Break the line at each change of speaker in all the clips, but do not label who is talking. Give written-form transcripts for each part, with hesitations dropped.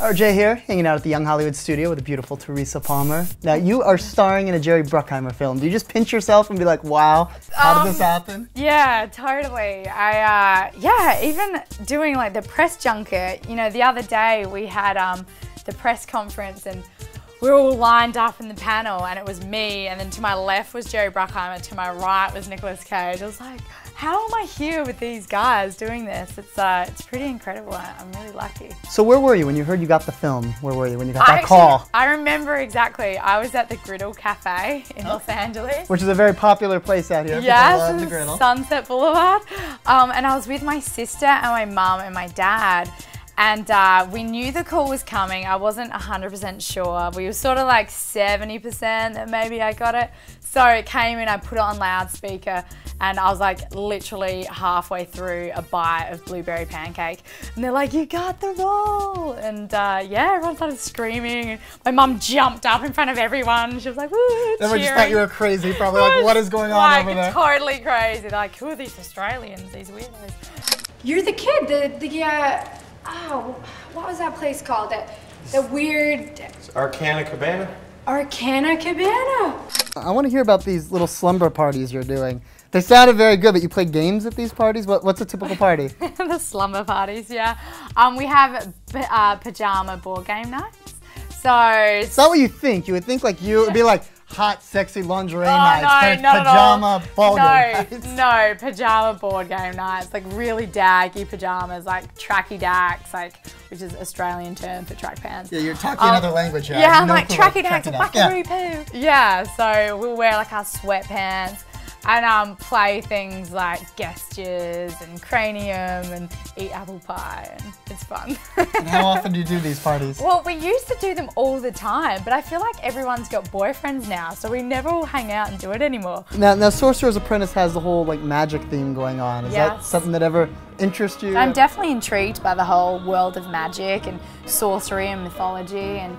RJ here, hanging out at the Young Hollywood studio with the beautiful Teresa Palmer. Now, you are starring in a Jerry Bruckheimer film. Do you just pinch yourself and be like, wow, how did this happen?
Yeah, totally. Yeah, even doing like the press junket, you know, the other day we had the press conference and we were all lined up in the panel and it was me, and then to my left was Jerry Bruckheimer, to my right was Nicolas Cage. I was like, how am I here with these guys doing this? It's pretty incredible. I'm really lucky.
So where were you when you heard you got the film? Where were you when you got that call?
I remember exactly. I was at the Griddle Cafe in Los Angeles.
Which is a very popular place out here.
Yes,
the Griddle.
Sunset Boulevard. And I was with my sister and my mum and my dad. And we knew the call was coming. I wasn't 100% sure. We were sort of like 70% that maybe I got it. So it came in, I put it on loudspeaker, and I was like literally halfway through a bite of blueberry pancake. And they're like, you got the role. And yeah, everyone started screaming. My mum jumped up in front of everyone. She was like, woo,
Everyone just thought you were crazy, probably like, what is going on over there?
Totally crazy. They're like, who are these Australians, these weirdos?
You're the kid, oh, what was that place called? The weird...
It's Arcana Cabana.
Arcana Cabana.
I want to hear about these little slumber parties you're doing. They sounded very good, but you play games at these parties? What's a typical party?
The slumber parties, yeah. We have pajama board game nights. So...
It's not what you think. You would think like you would be like hot, sexy lingerie nights.
No, not
pajama ball game nights.
No, pajama board game nights. Like really daggy pajamas, like tracky dacks, like, which is Australian term for track pants.
Yeah, you're talking another language here.
Yeah, I'm like tracky dacks, wackaroo poo. Yeah, so we'll wear like our sweatpants and play things like gestures and cranium and eat apple pie, and it's fun.
And how often do you do these parties?
Well, we used to do them all the time, but I feel like everyone's got boyfriends now, so we never all hang out and do it anymore.
Now Sorcerer's Apprentice has the whole like magic theme going on. Is that something that ever interests you?
I'm definitely intrigued by the whole world of magic and sorcery and mythology, and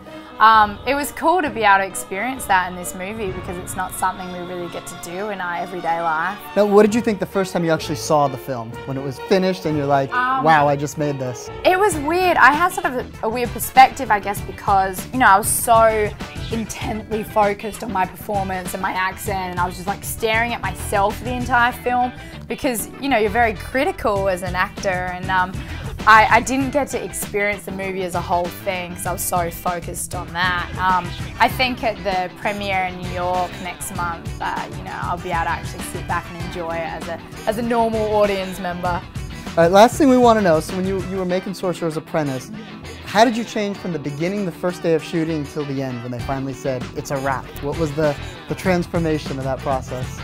it was cool to be able to experience that in this movie because it's not something we really get to do in our everyday life.
Now, what did you think the first time you actually saw the film? When it was finished and you're like, wow, I just made this.
It was weird. I had sort of a weird perspective, I guess, because, you know, I was so intently focused on my performance and my accent, and I was just like staring at myself the entire film because, you know, you're very critical as an actor, and I didn't get to experience the movie as a whole thing because I was so focused on that. I think at the premiere in New York next month, you know, I'll be able to actually sit back and enjoy it as a normal audience member.
All right, last thing we want to know, so when you were making Sorcerer's Apprentice, how did you change from the beginning, the first day of shooting, till the end when they finally said, it's a wrap? What was the transformation of that process?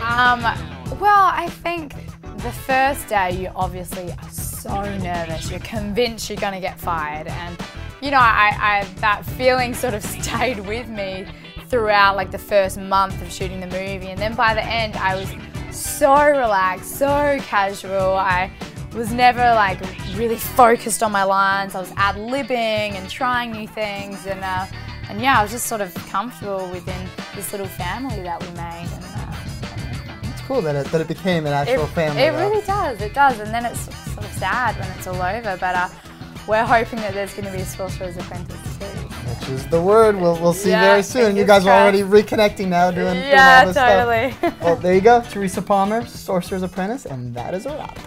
Well, I think the first day you obviously are so nervous. You're convinced you're going to get fired, and you know, that feeling sort of stayed with me throughout like the first month of shooting the movie, and then by the end I was so relaxed, so casual. I was never like really focused on my lines. I was ad-libbing and trying new things, and yeah, I was just sort of comfortable within this little family that we made. And,
it's cool that it became an actual family.
It really does, it does, and then it's sort of sad when it's all over, but we're hoping that there's going to be a Sorcerer's Apprentice too.
Which is the word. We'll see very soon. You guys
crossed.
are already reconnecting now, doing all this stuff. Well, there you go, Teresa Palmer, Sorcerer's Apprentice, and that is a wrap.